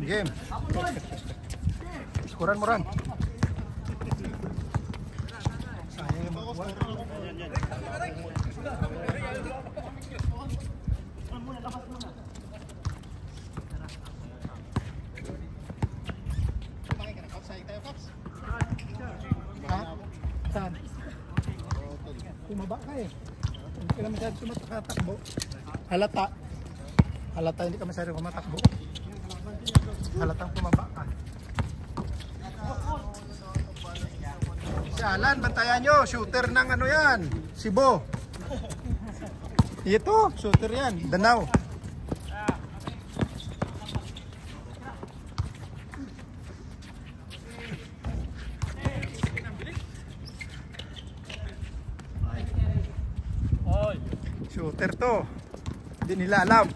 Game. Skuran mo ran. Sayang yung makuha. Saan? Tumaba ka eh. Hindi ka na masyadong tumatakbo. Halata. Halata hindi ka masyadong kumatakbo. Halatang tumaba ka. Si Alan, bantayan nyo. Shooter ng ano yan. Sibo. Ito, shooter yan. Danau. Shooter to. Hindi nila alam.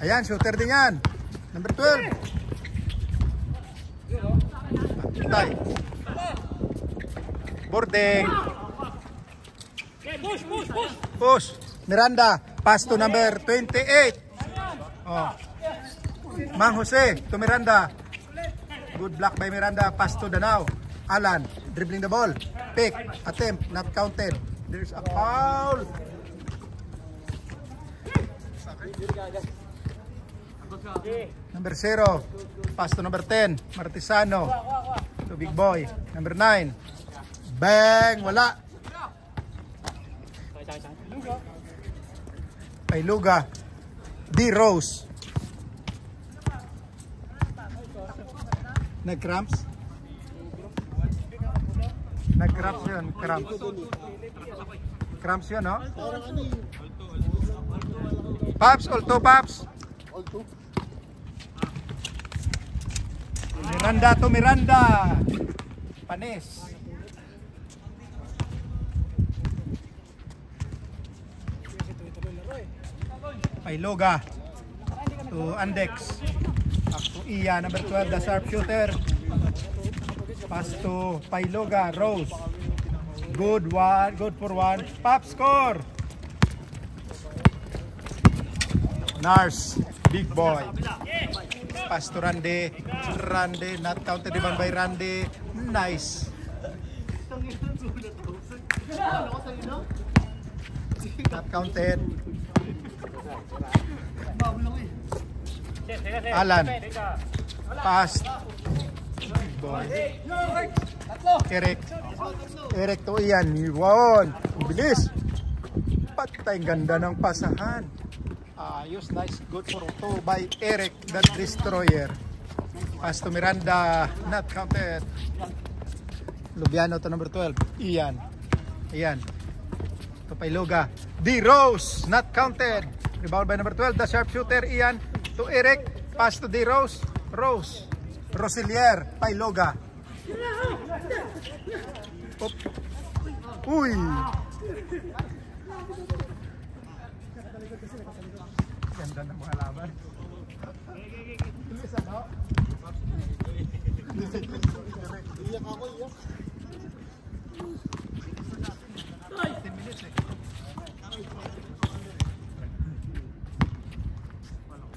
Ayan, shooter din yan. Number 12. Tay. Boarding. Push. Miranda. Pass to number 28. Oh. Mang Jose to Miranda. Good block by Miranda. Pass to Danau. Alan dribbling the ball. Pick. Attempt. Not counted. There's a foul. Number 0. Pass to number 10. Martisano. To Big Boy. Number 9. Bang. Wala. Pailuga. D. Rose. Nag-cramps? Nag-cramps yun. Cramps. Cramps yun, no? Paps, all two, Paps. Miranda to Miranda. Panis. Pailoga to Andex. Back to Iya, number 12, the sharp shooter. Pass to Pailoga, Rose. Good one, good for one. Pop score. Nars, Big Boy. Pass to Randy. Randy, not counted even by Randy. Nice. Not counted. Alan. Pass. Big Boy. Eric. Eric to Ian. Iwan. Bilis. Patay, ganda ng pasahan. Ayos, nice. Good for 2 by Eric, the Destroyer. Pass to Miranda. Not counted. Lubiano to number 12. Ian. Ian. To Pailoga. D. Rose. Not counted. Rebound by number 12. The sharpshooter. Ian. To Eric. Pass to D. Rose. Rose. Roselier. Pailoga. Op. Uy. Ganda ng mga laban. Bilis ano? Iyak ako, iyak. 10 minutes eh.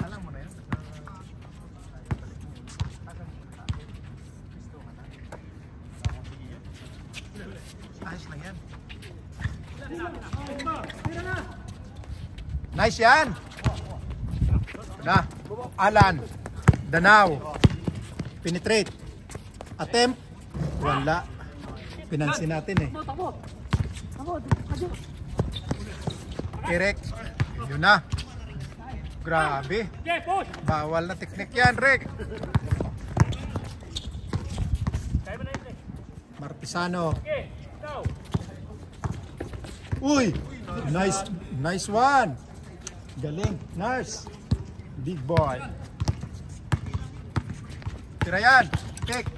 Alam mo na yan? Ayos lang yan. Nice yan. Na, Alan, Danau, penetrate, attempt, wala. Pinansin natin eh. Eric, yun na. Grabe. Bawal na teknik yan, Rick. Martisano. Uy, nice one. Galing, Nars. Big Boy. Tira yan. Kick.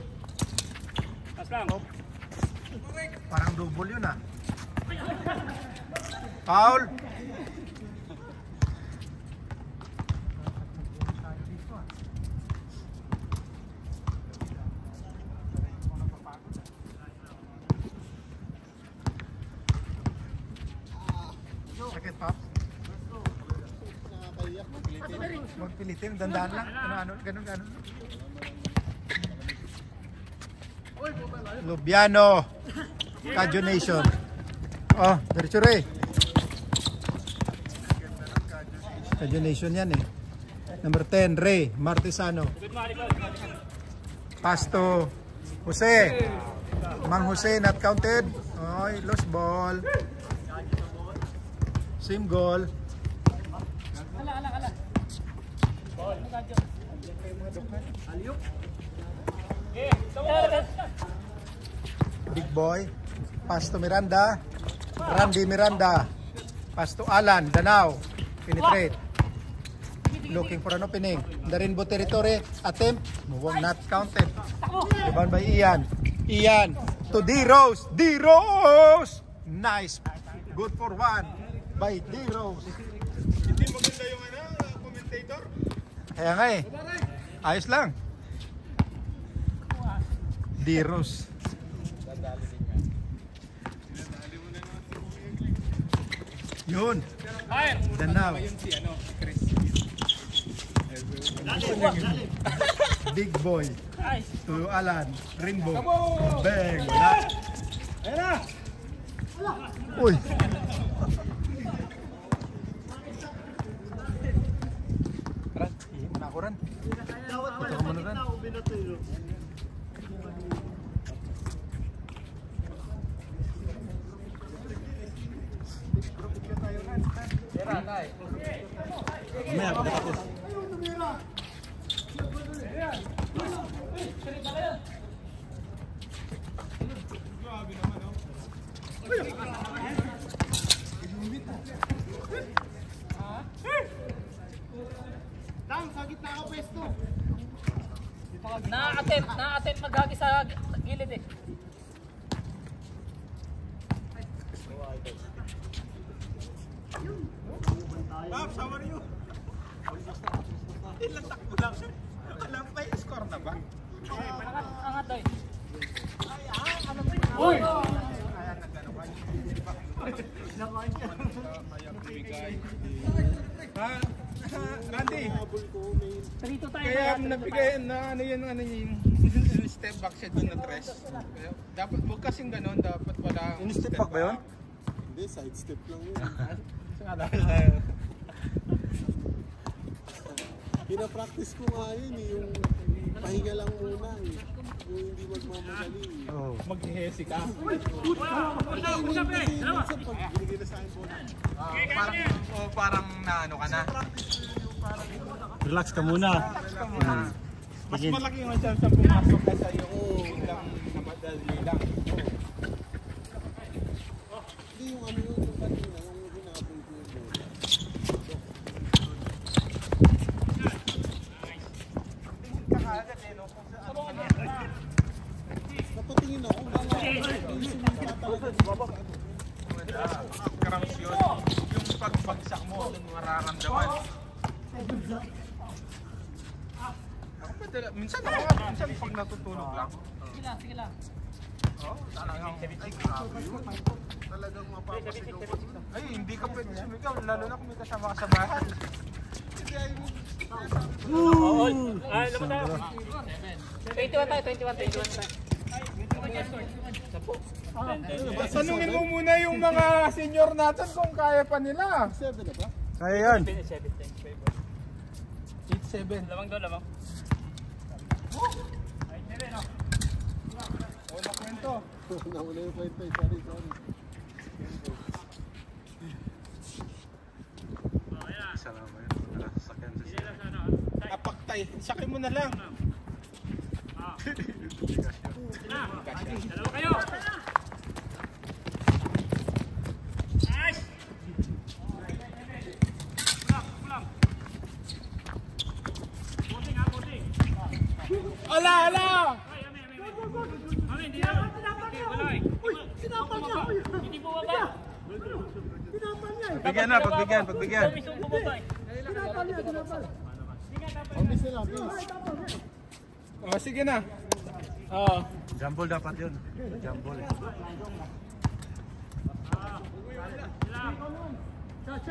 Oh. Parang double yun ah. Foul. Sakit, Pops. Huwag pilitin, dandahan lang. Ano, ganun. Lubiano. Kajo Nation. Oh, diretso rin. Kajo Nation yan eh. Number 10, Ray Martesano. Pasto Jose. Mang Jose not counted. Oy, lost ball. Same goal. Big boy. Pasto Miranda. Randy Miranda. Pasto Alan Danao. Penetrate. Looking for an opening. The Rainbow Territory attempt. Not counted. Rebound by Ian. Ian to D Rose. D Rose. Nice. Good for one by D Rose. Hindi maganda yung commentator. Kaya nga eh. Ayos lang. D Rose. Yun. Danao. Big boy. To Alan. Rainbow. Bang. Ayan na. Uy. Ran, mana ako ran? Ito ka muna ran. Mamaya, pagkatapos. Na-attempt maghagi sa gilid eh. Pops, how are you? Ilang takbo lang siya. Alam pa yung score na ba? Angat doy. Uy! Randy, 3-2 tayo. kaya nabigay na yung step back siya doon na tres. Kaya dapat huwag kasing ganun, dapat wala. Yung step back ba yun? Hindi, side step lang yun. Pinapractice ko nga yun eh, yung pahinga lang muna eh. Yung hindi magmamadali eh. Oh. Maghihesi ka. Minsan pag binigay na sa akin po na. Parang naano ka na. Relax ka muna. Mas malaki yung chance na pumasok ka sa yung lang na madali lang. Hindi yung ano yung kanina, yung hinabol ko yung bola. Kakaagad eh, no? Napatingin ako, wala Cramps yun. Yung pagbagsak mo, mararamdaman. Minsan pag natutulog lang. Sige lang. Oh, talagang ay grabe yun. Talagang mapapasigaw ka. Ay, hindi ka pwede sumigaw, lalo na kung may kasama ka sa bahay. Hindi ay mo. Ay, laman tayo. 21 tayo, 21 tayo. Tanungin mo muna yung mga senior natin kung kaya pa nila. 7 na ba? Kaya yan. 8-7. Lamang doon, lamang. Wala kwento. Nauna yung kwento eh, sorry. Salamat yun. Wala sasakyan sa siya. Apaktay. Sakin mo na lang. Dalawa kayo. Nice. Ala! Hindi na. Wala eh. Sinapal niya. Hindi bumaba. Pagbigyan. Mismo bumaba eh. Miss na lang, miss. Oh, sige na. Jumble dapat yun. Jumble. Loh.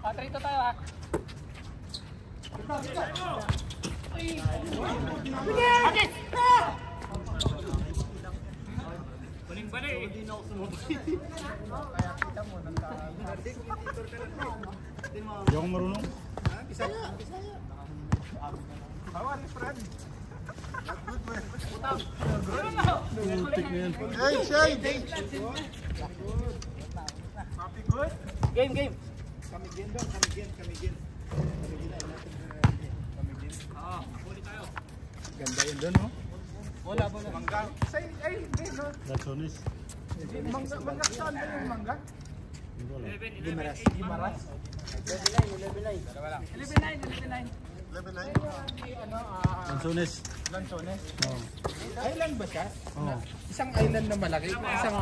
Patrito tayo ha. Baling-balik. Hindi ako marunong. How are you, friend? Putik na yan. Hey, Shane! Happy good? Game. Ganda yun doon, no? Bola. Mangga. Ay, hindi, no? That's honest. Mangga saan ba yung mangga? Gimaras. 11-9. Lanzones. Lanzones. Oo. Island ba siya? Oo. Isang island na malaki? Isang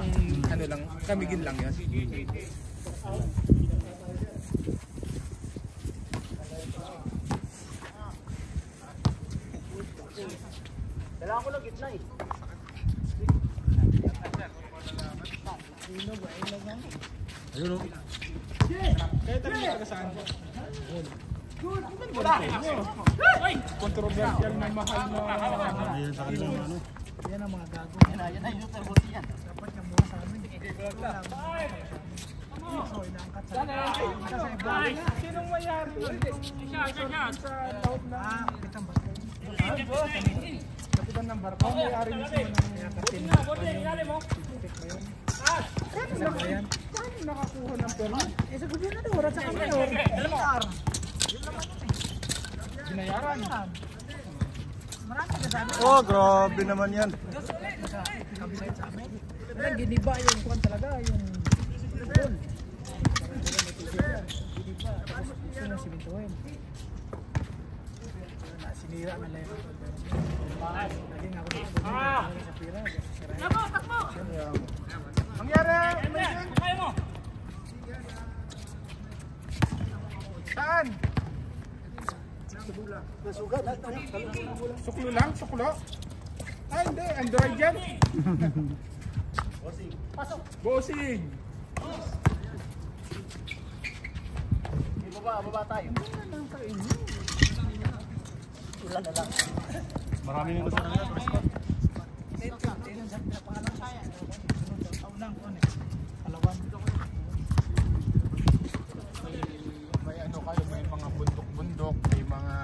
ano lang, kamigin lang yun? Kailangan ko lang gitna eh. Ayun, oh. Kahit ano yung saan? Controversial na mahal na... Ayun sa kanilang ano. Yan ang mga gago. Yan ay yung terbuti yan. Dapat yung mura sa amin. Sinong mayari yun? Sa laot na... Kapitan ng barko, mayari nyo sa mga katin. Paano nakakuha ng permit? Sa gobyerno na oras sa kami. Binayaran. Marami ka sabi. Oh, grabe naman yan. Kabisayan sa amin. Pero giniba yung kuwan talaga. Yung goal. Giniba. Tapos gusto nang simintuhin. Sinira na lang. Naging ako sa pira. Takbo! Mangyari! Saan? Nasugat. Suklo lang? Suklo? Ay, hindi. Android yan. Bossing. Baba tayo. Ulan na lang. Marami nang gusto na yan. May ano kayo, may mga bundok-bundok, may mga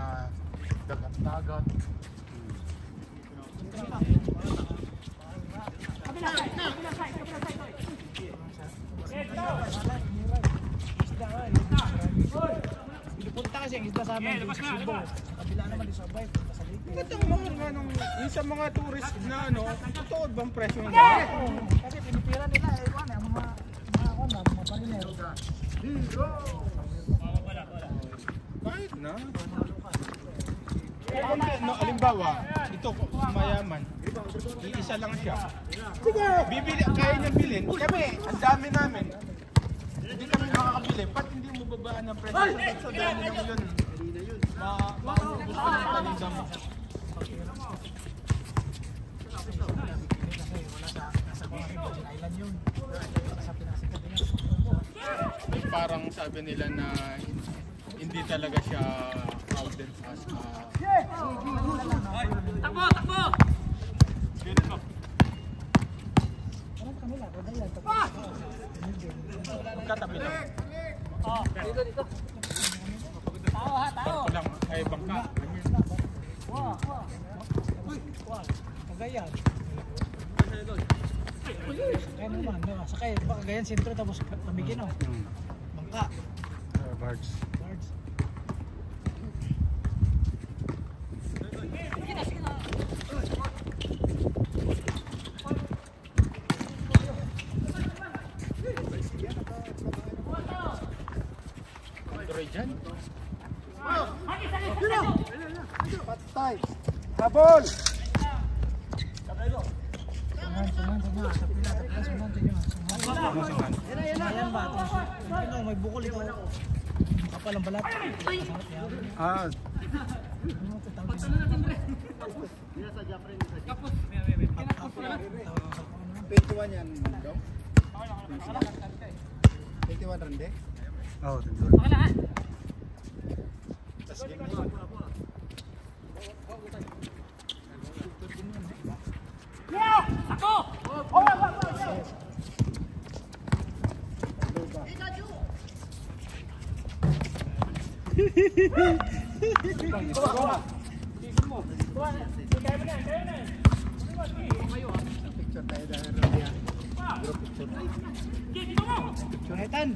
dagat-dagat. Punta kasi ang isda sa amin. Kabila naman di sabay. Ba't ang mahal nga nung, yung sa mga tourist na ano, totoo bang presyo ng dagat? Kasi pinipira nila eh kuan ang mga paninero. Kahit na. No, alimbawa, ito mayaman. Iisa lang siya. Bibili, kaya niyang bilhin. Kami, ang dami namin. Hindi kami makakabili. Ba't hindi mo babaan ng presyo? Sa dami naman yun. Maubos ka ng paninda mo. Parang sabi nila na hindi talaga siya out there as Takbo! ganito. Kagayan. Magkatabi lang. Dito. Tao. Ako lang, ay bangka. Kagayan. Sakay naman, no? Sakay, Cagayan sentro tapos pamigin, no? Bangka. Bards. Guards. Android dyan. Patay. Habol. Sungan. Tapila. Sungan. Ayan ba? Tapos, may bukol ito. Kapal ang balat. Ah, Pintuan yan, dong? 21 rende? Oo, tentuan. Tas game na yun. Picture tayo dahil yan. Group picture. Johetan.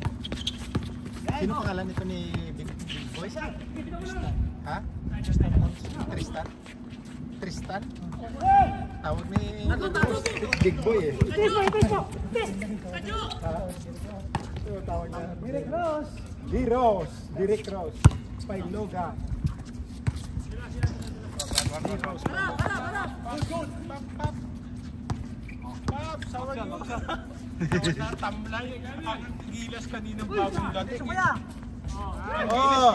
Sino pangalan nito ni Big Boy? Ha? Tristan? Tristan? Tawag ni Big Boy eh. So, tawag niya. Direk Ross. Direk Ross. Pailoga. Pap, sawan nyo. Sawan na tamlay. Ang gilas kaninang bagong dati. Ang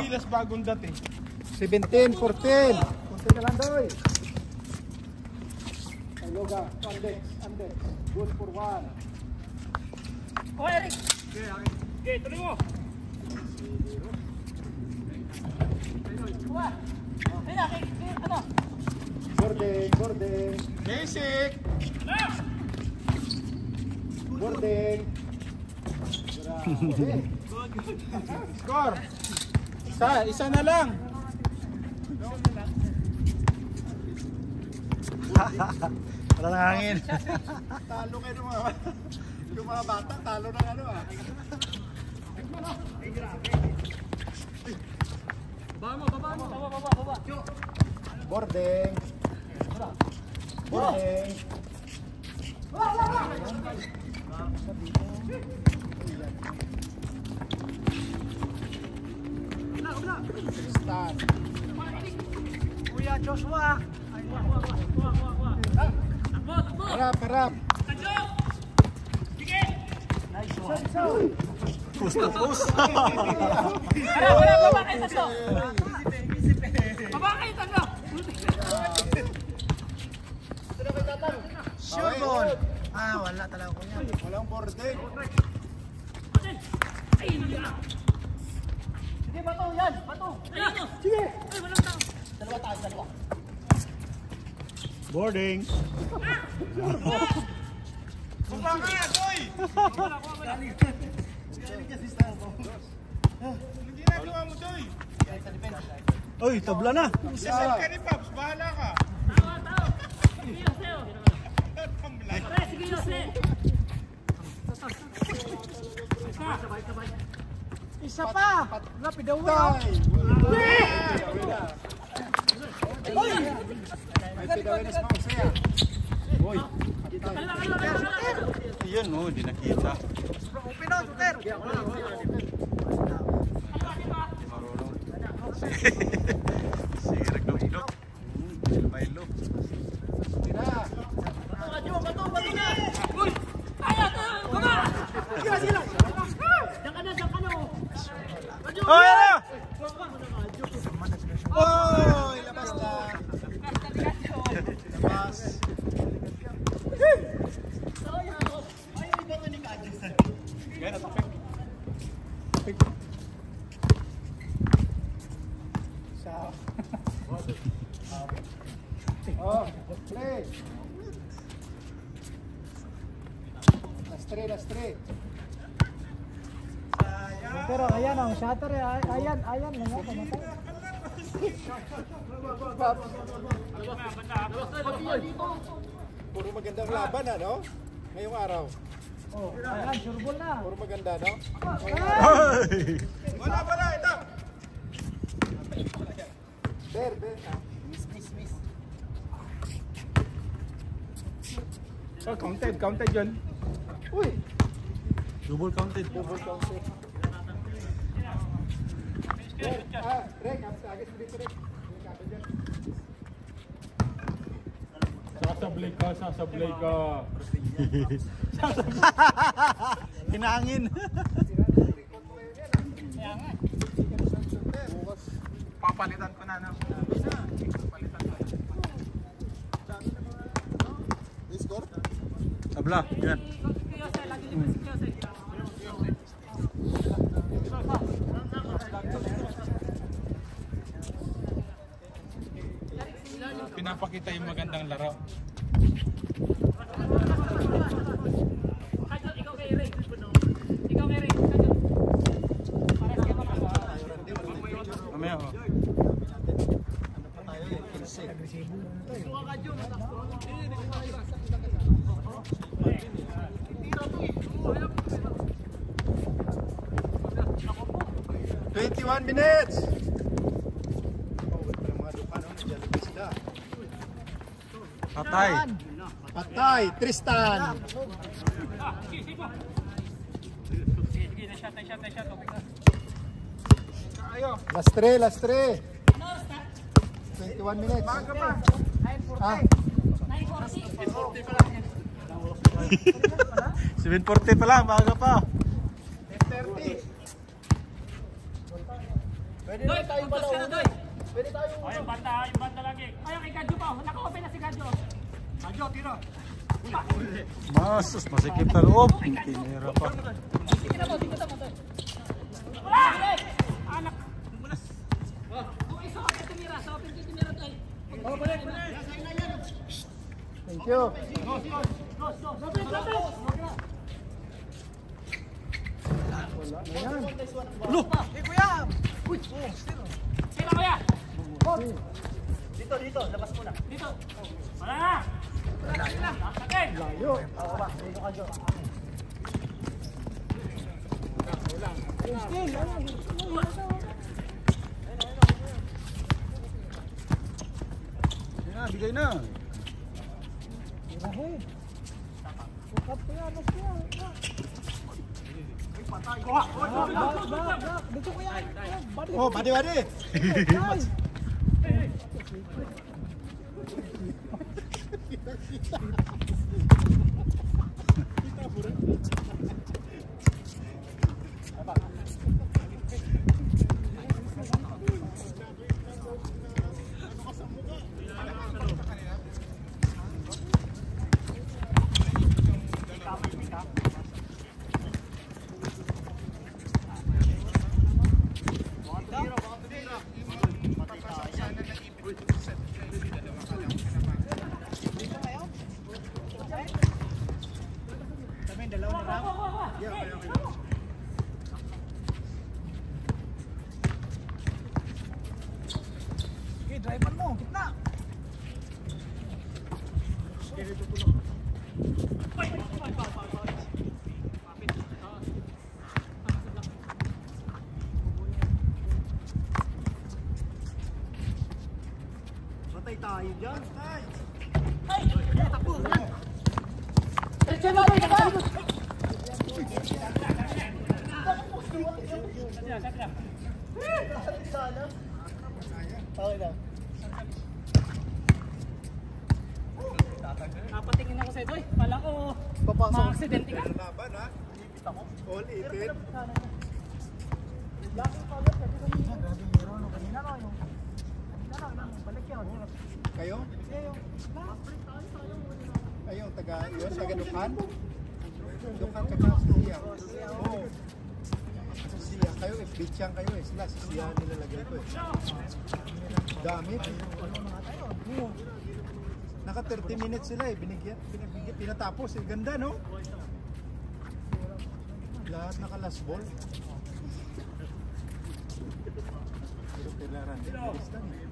gilas bagong dati. 17, 14. Kunti na lang doy. Pailoga. Andex. Good for 1. Tuloy mo. Gordon. Basic. Gordon. Score. Isa na lang. Wala nang hangin. Talo kayo yung mga bata, talo ng ano ah. Boarding. Tristan. Kuya Joshua. Harap. Sure ball. Wala talaga kuya. Walang boarding. Sige, bato yan. Bato. Sige. Ay, walang tao. Dalawa. Boarding. Baba ka, Toy! Hindi nagawa mo, Toy. Oy, tabla na. Sasal ka ni Pops, bahala ka. Tao. Tamlay. Sige, Jose. Isa pa. Rapidaw mo. May pidawin sa mga saya. Boy. Yan, no, hindi nakita. Open on, Suter. Sige, nagdok-dok. Milo. Tira. Oh, yan! Oy, labas na. Labas. Gano'n, tapik. Sa Last 3. Pero ayan ang shutter eh. Ayan lang yan. Pamatay. Puro magandang laban, ano? Ngayong araw. Oh, ayan, sure ball na. Puro maganda, no? Wala, ito. Ber. Oh, counted yun. Uy! Double counted. Ber, Rek, agad dito, Rek. Sasablay ka. Hinangin. Papalitan ko na, no? Score? Tabla, yan. Pinapakita yung magandang laro. Mamaya ho. 21 minutes. Patay, Tristan. Last 3. 21 minutes. Ah. 7:40 pa lang, maaga pa. 10:30. Pwede na tayong balawin. Pwede tayong... Ay, yung banta lagi. Ay, kay Gadyo pa. Naka-open na si Gadyo. Gadyo, tira. Masus, masikip na loob. Tinira pa. Sige na mo. Wala! Anak. Okay, sa open tinira. Sa open tinira tayo. Oh, balik. Thank you. Sila kuya. Dito. Labas muna. Dito. Wala na. Sakit. Layo. Bigay na. Oh, badi. Okay, driver mo, gitna. Patay tayo dyan. Napatingin ako sa'yo, Doy. Pala ko, ma-aksidente ka. Laban ha. All eaten. Kayo? Ayun, taga Dukan? Dukan ka na siya. Oo. Siya kayo, bitchang kayo eh. Sila, siya nilalagay ko eh. Dami. Naka 30 minutes sila eh. Pinatapos eh. Ganda no? Lahat naka-last ball. Pero kailangan din. Bilis lang eh.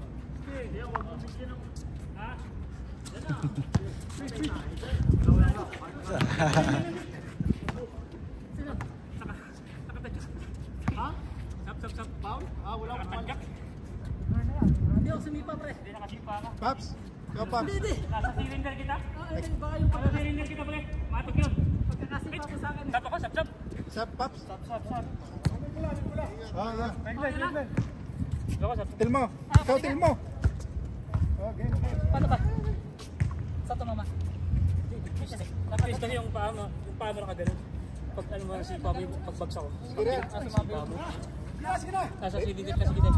Sap, foul? Wala akong panjak. Hindi ako sumipa, pre. Hindi nakasipa ka. Paps! Go, Paps! Hindi. Nasa cylinder kita? Baka yung nasa cylinder kita, pre. Matik yun. Pagkakasipa ko sa akin. Sap ako, sap. Sap, Paps! Sap. Oh, yeah. Ako, sap. Til mo! Ikaw, til mo! Okay. Paano ba? Sa ito, mama. Nakapis kasi yung paa mo nakaganon. Pag ano mo, sipa mo yung pagbagsak ko. Nasa sipa mo. Nasa cylinder kasi kita.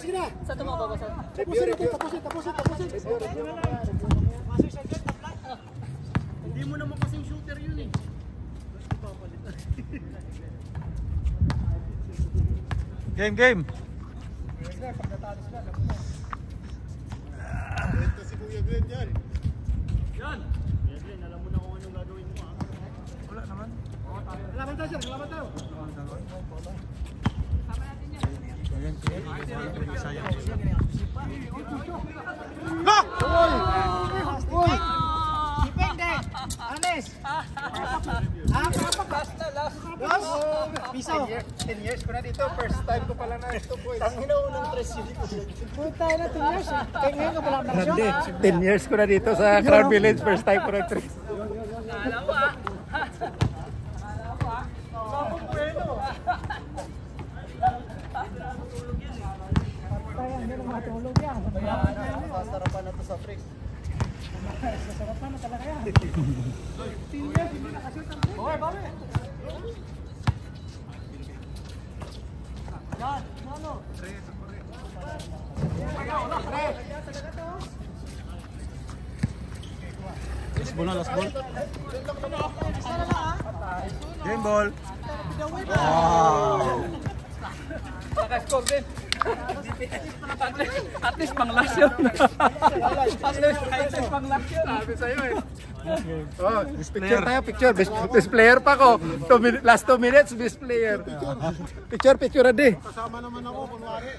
Sige na! Sa ito, mababasa. Tapusin! Hindi mo naman kasing shooter yun eh. Game! Ito si Kuya Glenn dyan. Yan! Yan, alam mo na kung anong gagawin mo ah. Wala naman. Kalaban tayo, sir. Kalaban tayo. Piso! 10 years ko na dito. First time ko pala na ito, boys. Tangina unang tres yun. Punta na 10 years eh. Kaya ngayon ka pala ang nagsyon. Hindi. 10 years ko na dito sa Crown Village. First time ko na ito. Alam mo ah. Kaya hindi na matulog yan. Sasarapan na to sa tricks. Sasarapan na talaga yan. 10 years, hindi nakashoot ang break. Okay, bame. Yan, ano? Last ball. Game ball. Wow! Naka-score din. At least pang last yun. At least pang last yun. Sabi sa'yo eh. Oh, picture tayo, picture. Best player pa ko. Last 2 minutes, best player. Picture, adi. Kasama naman ako, kunwari.